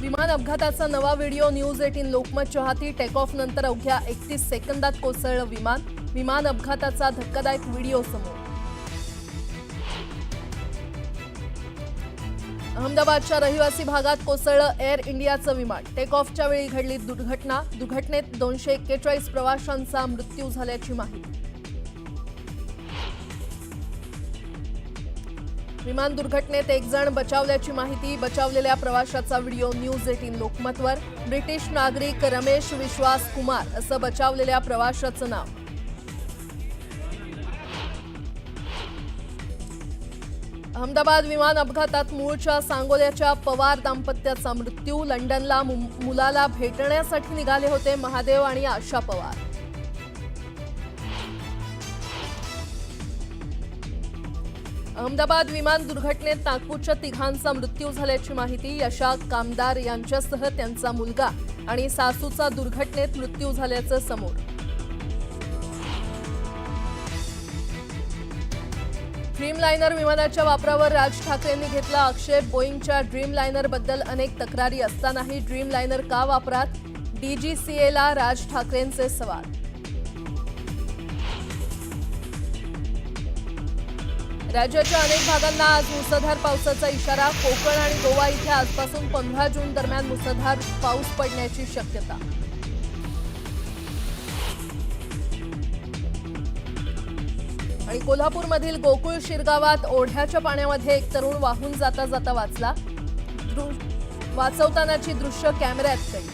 विमान अपघाताचा नवा व्हिडिओ न्यूज 18 लोकमत चाहती टेक ऑफ नंतर अवघ्या 31 सेकंदात कोसळलं विमान अपघाताचा धक्कादायक व्हिडिओ समोर। अहमदाबादच्या रहिवासी भागात कोसळलं एअर इंडियाचं विमान। टेक ऑफच्या वेळी घडली दुर्घटनेत 241 प्रवाशांचा मृत्यू झाल्याची माहिती। विमान दुर्घटनेत एक जण बचावल्याची माहिती। बचावलेल्या प्रवाशाचा व्हिडिओ न्यूज 18 लोकमतवर। ब्रिटिश नागरिक रमेश विश्वास कुमार असं बचावलेल्या प्रवाशाचं नाव। अहमदाबाद विमान अपघातात मूळच्या सांगोल्याच्या पवार दाम्पत्याचा मृत्यू। लंडनला मुलाला भेटण्यासाठी निघाले होते महादेव आणि आशा पवार। अहमदाबाद विमान दुर्घटनेत नागपूरच्या तिघांचा मृत्यू झाल्याची माहिती। यशा कामदार यांच्यासह त्यांचा मुलगा आणि सासूचा दुर्घटनेत मृत्यू झाल्याचं समोर। ड्रीमलाइनर विमानाच्या वापरावर राज ठाकरेंनी घेतला आक्षेप। बोईंगच्या ड्रीमलाइनर बद्दल अनेक तक्रारी असतानाही ड्रीमलाइनर का वापरात? डीजीसीएला राज ठाकरेंचे सवाल। राज्याच्या अनेक भागांना आज मुसळधार पावसाचा इशारा। कोकण आणि गोवा इथे आजपासून 15 जून दरम्यान मुसळधार पाऊस पडण्याची शक्यता। आणि कोल्हापूरमधील गोकुळ शिरगावात ओढ्याच्या पाण्यामध्ये एक तरुण वाहून जाता वाचला। वाचवतानाची दृश्य कॅमेऱ्यात कैद।